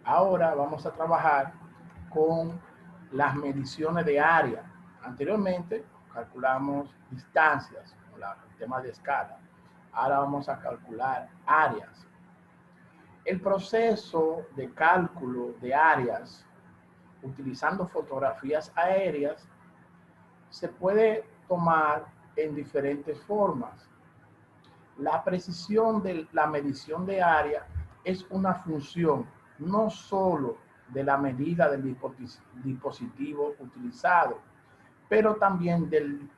Ahora vamos a trabajar con las mediciones de área. Anteriormente calculamos distancias, con el tema de escala. Ahora vamos a calcular áreas. El proceso de cálculo de áreas utilizando fotografías aéreas se puede tomar en diferentes formas. La precisión de la medición de área es una función no solo de la medida del dispositivo utilizado, pero también del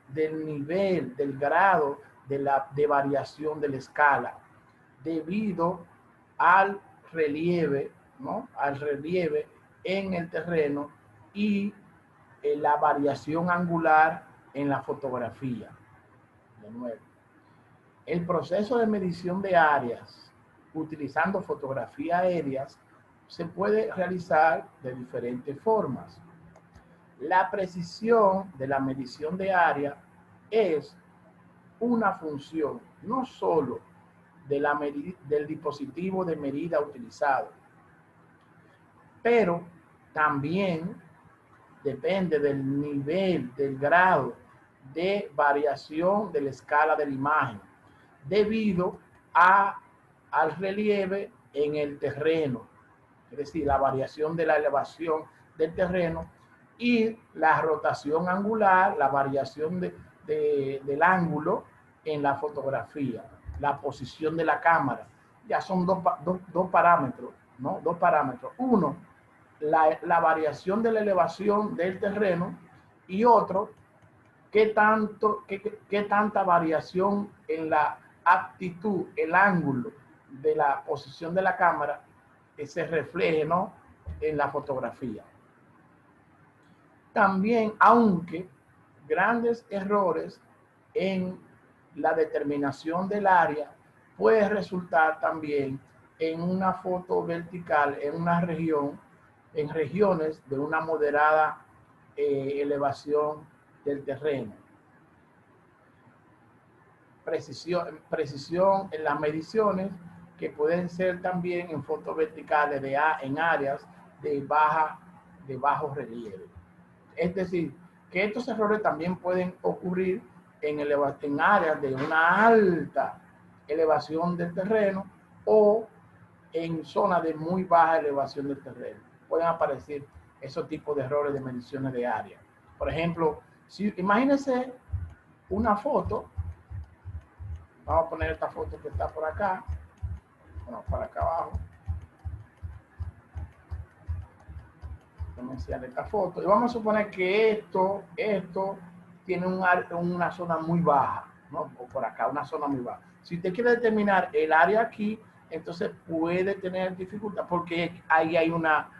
nivel, del grado de variación de la escala, debido al relieve, ¿no? Al relieve en el terreno y la variación angular en la fotografía. De nuevo, el proceso de medición de áreas utilizando fotografías aéreas se puede realizar de diferentes formas. La precisión de la medición de área es una función no solo de del dispositivo de medida utilizado, pero también depende del nivel, del grado de variación de la escala de la imagen, debido al relieve en el terreno, es decir, la variación de la elevación del terreno y la rotación angular, la variación del ángulo en la fotografía, la posición de la cámara. Ya son dos parámetros, ¿no? Dos parámetros. Uno, la variación de la elevación del terreno y otro, qué tanta variación en la aptitud, el ángulo de la posición de la cámara que se refleje, ¿no? En la fotografía. También, aunque grandes errores en la determinación del área puede resultar también en una foto vertical en una región, en regiones de una moderada elevación del terreno. Precisión en las mediciones que pueden ser también en fotos verticales en áreas de bajo relieve. Es decir, que estos errores también pueden ocurrir en áreas de una alta elevación del terreno o en zonas de muy baja elevación del terreno. Pueden aparecer esos tipos de errores de mediciones de área. Por ejemplo, imagínense una foto. Vamos a poner esta foto que está por acá. Bueno, para acá abajo. Iniciar esta foto. Y vamos a suponer que esto tiene una zona muy baja, ¿no? O por acá, una zona muy baja. Si usted quiere determinar el área aquí, entonces puede tener dificultad porque ahí hay una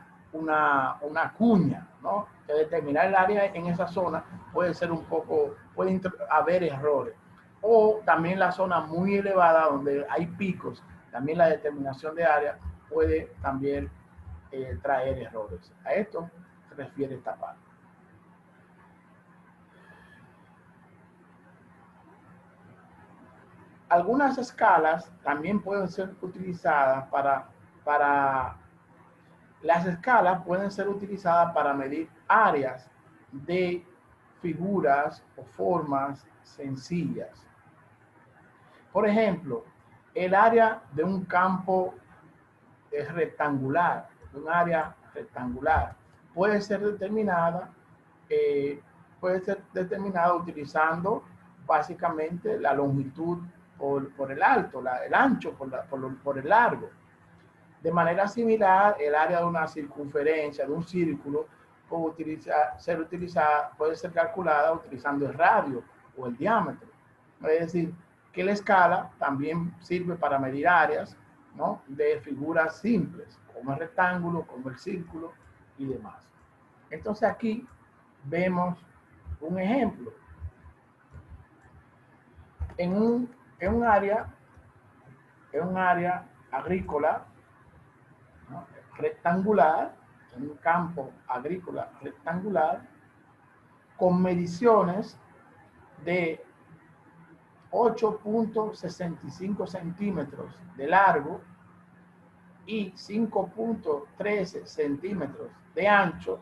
cuña, ¿no? Que determinar el área en esa zona puede ser un poco, puede haber errores. O también la zona muy elevada donde hay picos, también la determinación de área puede también traer errores. A esto se refiere esta parte. Algunas escalas también pueden ser utilizadas las escalas pueden ser utilizadas para medir áreas de figuras o formas sencillas. Por ejemplo, el área de un campo rectangular, un área rectangular, puede ser determinada utilizando básicamente la longitud por el alto, el ancho por el largo. De manera similar, el área de una circunferencia, de un círculo, puede ser calculada utilizando el radio o el diámetro. Es decir, que la escala también sirve para medir áreas, ¿no? De figuras simples, como el rectángulo, como el círculo y demás. Entonces aquí vemos un ejemplo. En un área agrícola, ¿no? Rectangular, en un campo agrícola rectangular, con mediciones de 8.65 centímetros de largo y 5.13 centímetros de ancho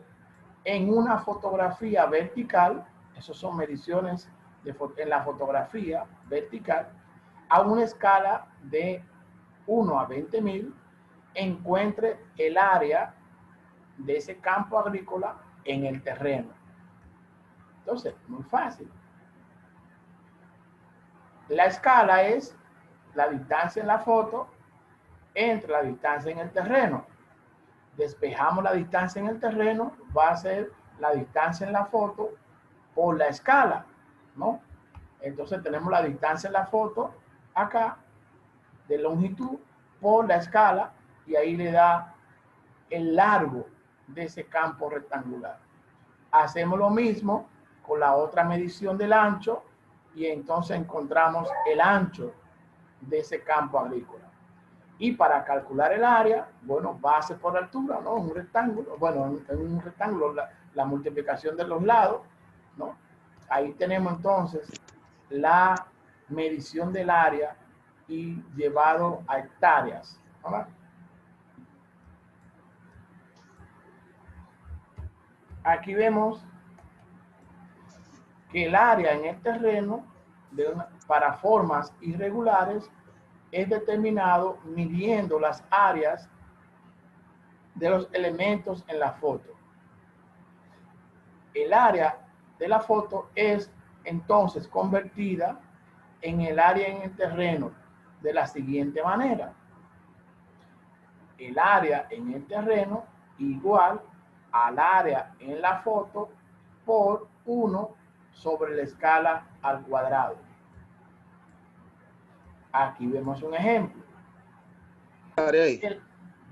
en una fotografía vertical, esas son mediciones en la fotografía vertical, a una escala de 1 a 20.000, encuentre el área de ese campo agrícola en el terreno. Entonces, muy fácil. La escala es la distancia en la foto entre la distancia en el terreno. Despejamos la distancia en el terreno, va a ser la distancia en la foto por la escala, ¿no? Entonces tenemos la distancia en la foto acá, de longitud, por la escala, y ahí le da el largo de ese campo rectangular. Hacemos lo mismo con la otra medición del ancho, y entonces encontramos el ancho de ese campo agrícola. Y para calcular el área, bueno, base por altura, ¿no? Un rectángulo, bueno, en un rectángulo la multiplicación de los lados, ¿no? Ahí tenemos entonces la medición del área y llevado a hectáreas, ¿verdad? Aquí vemos que el área en el terreno para formas irregulares es determinado midiendo las áreas de los elementos en la foto. El área de la foto es entonces convertida en el área en el terreno de la siguiente manera. El área en el terreno igual al área en la foto por 1 sobre la escala al cuadrado. Aquí vemos un ejemplo.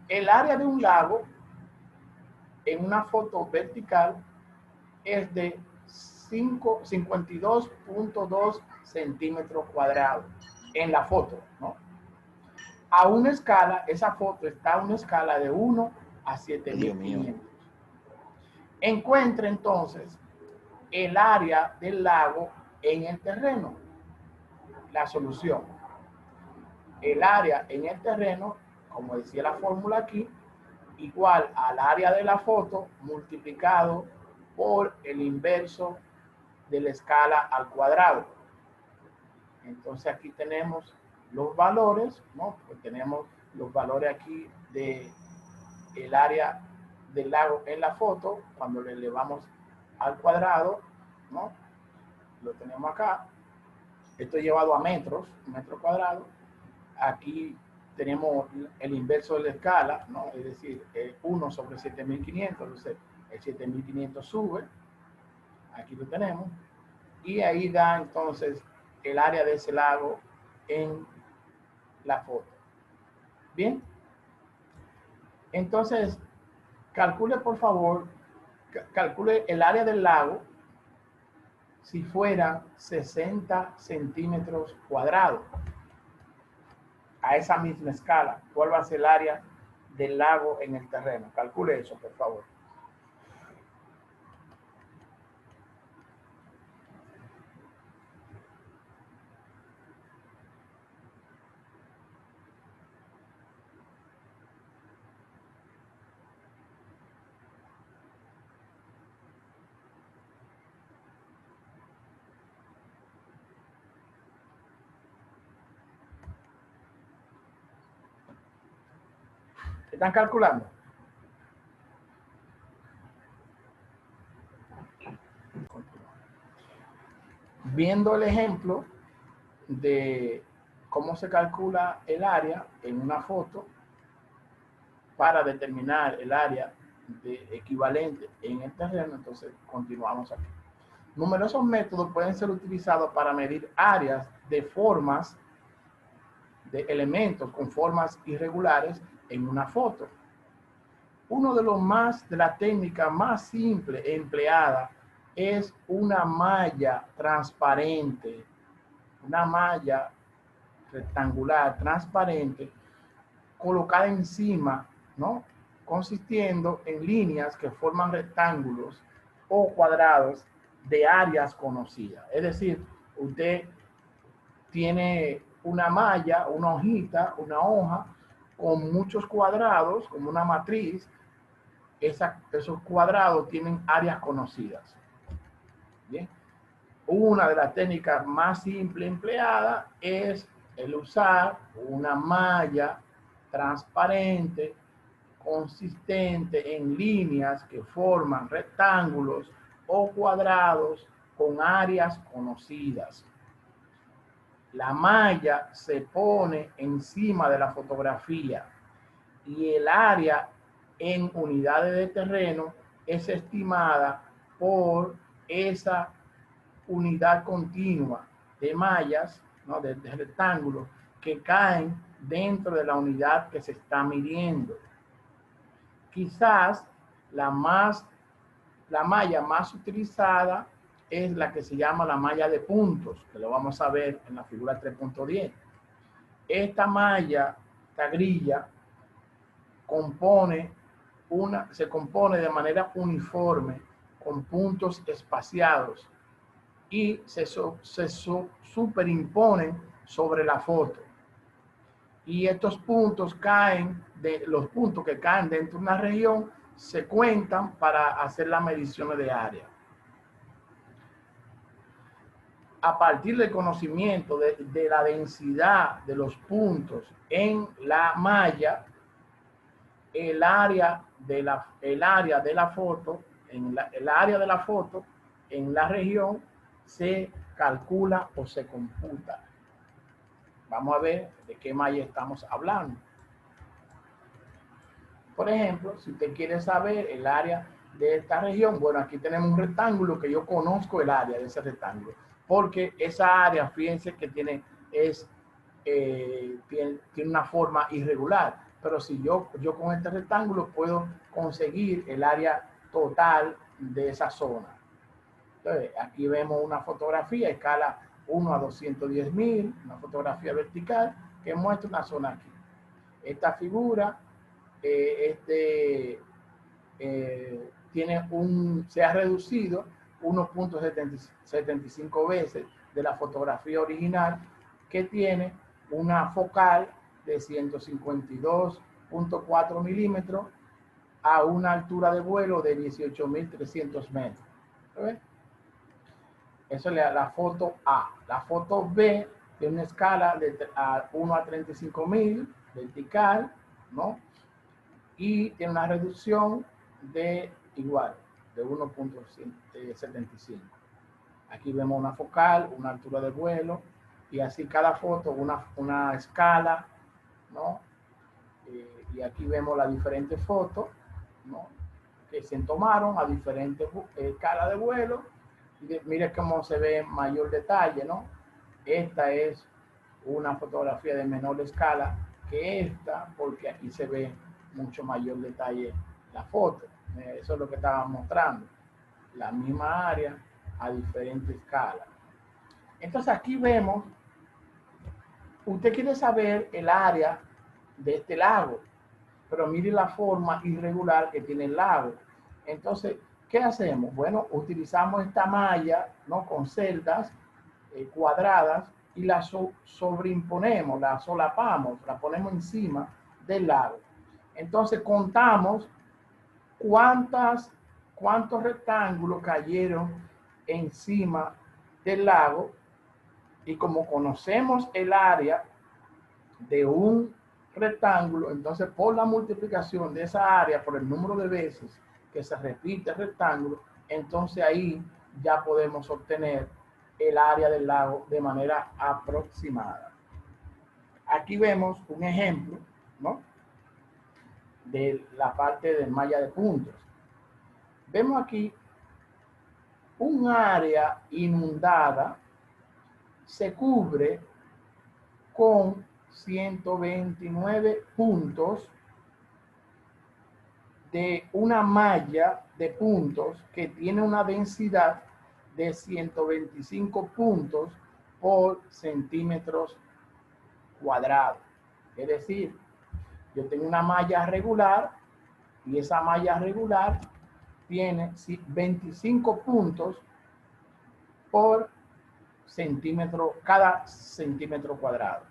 El área de un lago en una foto vertical es de 52.2 centímetros cuadrados en la foto, ¿no? A una escala, esa foto está a una escala de 1 a 7.500. Encuentre entonces el área del lago en el terreno. La solución. El área en el terreno, como decía la fórmula aquí, igual al área de la foto multiplicado por el inverso de la escala al cuadrado. Entonces aquí tenemos los valores, ¿no? Pues tenemos los valores aquí de el área del lago en la foto cuando le elevamos al cuadrado, ¿no? Lo tenemos acá. Esto llevado a metros cuadrados. Aquí tenemos el inverso de la escala, ¿no? Es decir, 1 sobre 7.500, entonces el 7.500 sube, aquí lo tenemos, y ahí da entonces el área de ese lago en la foto. Bien, entonces calcule por favor, calcule el área del lago si fuera 60 centímetros cuadrados. A esa misma escala, ¿cuál va a ser el área del lago en el terreno? Calcule eso, por favor. ¿Están calculando? Viendo el ejemplo de cómo se calcula el área en una foto para determinar el área equivalente en el terreno, entonces continuamos aquí. Numerosos métodos pueden ser utilizados para medir áreas de formas, de elementos con formas irregulares en una foto. Uno de las técnicas más simples empleada es una malla transparente, una malla rectangular transparente colocada encima, ¿no? Consistiendo en líneas que forman rectángulos o cuadrados de áreas conocidas. Es decir, usted tiene una malla, una hojita, una hoja con muchos cuadrados, como una matriz. Esos cuadrados tienen áreas conocidas. Bien. Una de las técnicas más simples empleadas es el usar una malla transparente, consistente en líneas que forman rectángulos o cuadrados con áreas conocidas. La malla se pone encima de la fotografía y el área en unidades de terreno es estimada por esa unidad continua de mallas, ¿no? de rectángulos que caen dentro de la unidad que se está midiendo. Quizás la malla más utilizada es la que se llama la malla de puntos, que lo vamos a ver en la figura 3.10. Esta malla, esta grilla, se compone de manera uniforme con puntos espaciados y se superimponen sobre la foto. Y estos puntos los puntos que caen dentro de una región se cuentan para hacer las mediciones de área. A partir del conocimiento de la densidad de los puntos en la malla, el área de la foto en la región se calcula o se computa. Vamos a ver de qué malla estamos hablando. Por ejemplo, si usted quiere saber el área de esta región, bueno, aquí tenemos un rectángulo que yo conozco el área de ese rectángulo, porque esa área, fíjense que tiene una forma irregular, pero si yo con este rectángulo puedo conseguir el área total de esa zona. Entonces, aquí vemos una fotografía, escala 1 a 210.000, una fotografía vertical que muestra una zona aquí. Esta figura se ha reducido 1.75 veces de la fotografía original, que tiene una focal de 152.4 milímetros a una altura de vuelo de 18.300 metros. ¿Ves? Eso es la foto A. La foto B tiene una escala de 1 a 35.000 vertical, ¿no? Y tiene una reducción de 1.75. Aquí vemos una focal, una altura de vuelo, y así cada foto una escala, ¿no? Y aquí vemos las diferentes fotos, ¿no? Que se tomaron a diferentes escalas de vuelo. Y mire cómo se ve mayor detalle, ¿no? Esta es una fotografía de menor escala que esta, porque aquí se ve mucho mayor detalle la foto. Eso es lo que estaba mostrando. La misma área a diferente escala. Entonces aquí vemos, usted quiere saber el área de este lago, pero mire la forma irregular que tiene el lago. Entonces, ¿qué hacemos? Bueno, utilizamos esta malla, ¿no? Con celdas cuadradas y la sobreimponemos, la solapamos, la ponemos encima del lago. Entonces contamos cuántos rectángulos cayeron encima del lago, y como conocemos el área de un rectángulo, entonces por la multiplicación de esa área por el número de veces que se repite el rectángulo, entonces ahí ya podemos obtener el área del lago de manera aproximada. Aquí vemos un ejemplo, ¿no? De la parte de malla de puntos. Vemos aquí un área inundada se cubre con 129 puntos de una malla de puntos que tiene una densidad de 125 puntos por centímetros cuadrados. Es decir, yo tengo una malla regular y esa malla regular tiene 25 puntos por cada centímetro cuadrado.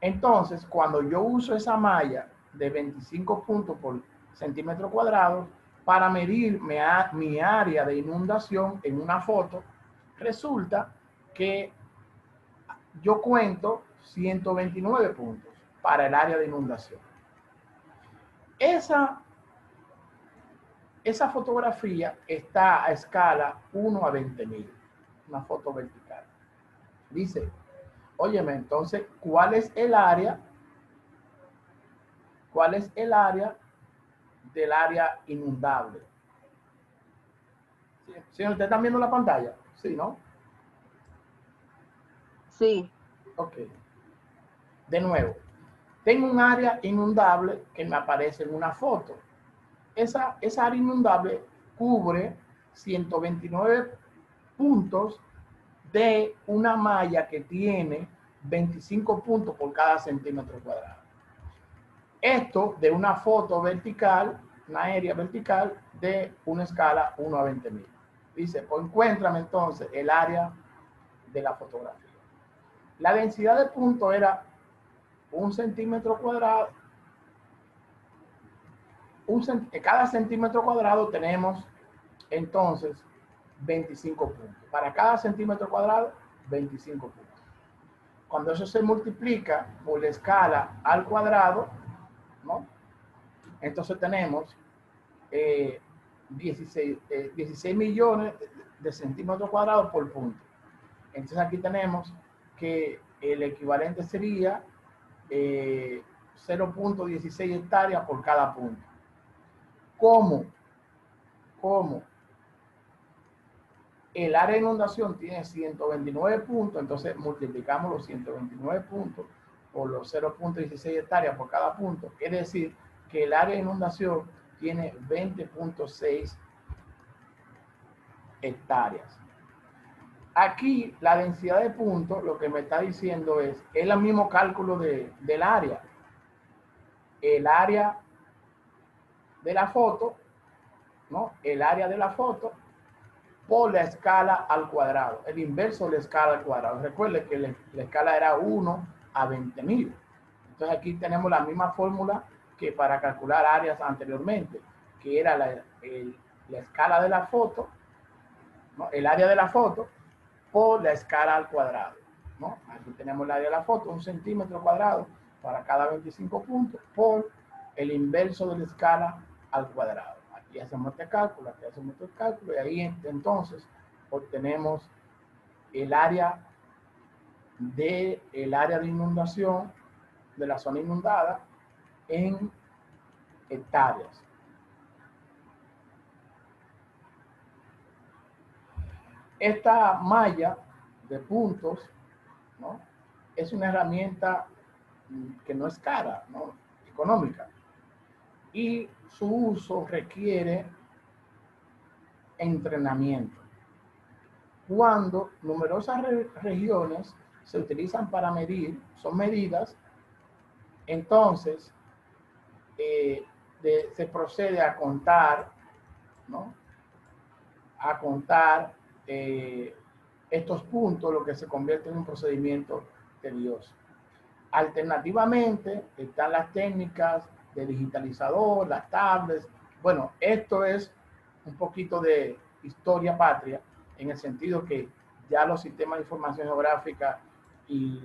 Entonces, cuando yo uso esa malla de 25 puntos por centímetro cuadrado para medir mi área de inundación en una foto, resulta que yo cuento 129 puntos para el área de inundación. Esa fotografía está a escala 1 a 20.000, una foto vertical. Dice, óyeme, entonces, ¿cuál es el área? ¿Cuál es el área del área inundable? ¿Sí? ¿Ustedes están viendo la pantalla? Sí, ¿no? Sí. Ok. De nuevo, tengo un área inundable que me aparece en una foto. Esa área inundable cubre 129 puntos de una malla que tiene 25 puntos por cada centímetro cuadrado. Esto de una foto vertical, una área vertical de una escala 1 a 20.000. Dice, pues encuéntrame entonces el área de la fotografía. La densidad de puntos era 1 centímetro cuadrado. Cada centímetro cuadrado tenemos entonces 25 puntos. Para cada centímetro cuadrado, 25 puntos. Cuando eso se multiplica por la escala al cuadrado, ¿no? Entonces tenemos 16 millones de centímetros cuadrados por punto. Entonces aquí tenemos que el equivalente sería 0.16 hectáreas por cada punto. ¿Cómo el área de inundación tiene 129 puntos? Entonces multiplicamos los 129 puntos por los 0.16 hectáreas por cada punto. Es decir, que el área de inundación tiene 20.6 hectáreas. Aquí la densidad de puntos lo que me está diciendo es el mismo cálculo del área. El área de la foto, ¿no? El área de la foto por la escala al cuadrado, el inverso de la escala al cuadrado. Recuerde que la escala era 1 a 20.000. Entonces aquí tenemos la misma fórmula que para calcular áreas anteriormente, que era la escala de la foto, ¿no? El área de la foto por la escala al cuadrado, ¿no? Aquí tenemos el área de la foto, 1 centímetro cuadrado para cada 25 puntos por el inverso de la escala al cuadrado. Aquí hacemos este cálculo, aquí hacemos este cálculo, y ahí entonces obtenemos el área de inundación de la zona inundada en hectáreas. Esta malla de puntos, ¿no? Es una herramienta que no es cara, ¿no? Económica, y su uso requiere entrenamiento. Cuando numerosas regiones se utilizan para medir, son medidas, entonces se procede a contar, ¿no? A contar estos puntos, lo que se convierte en un procedimiento tedioso. Alternativamente, están las técnicas de digitalizador, las tablets. Bueno, esto es un poquito de historia patria, en el sentido que ya los sistemas de información geográfica y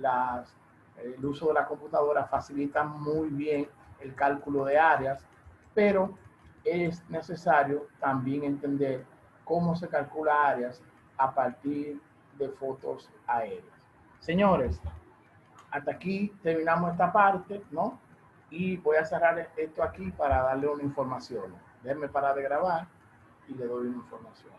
el uso de la computadora facilitan muy bien el cálculo de áreas, pero es necesario también entender cómo se calcula áreas a partir de fotos aéreas. Señores, hasta aquí terminamos esta parte, ¿no? Y voy a cerrar esto aquí para darle una información. Déjenme parar de grabar y le doy una información.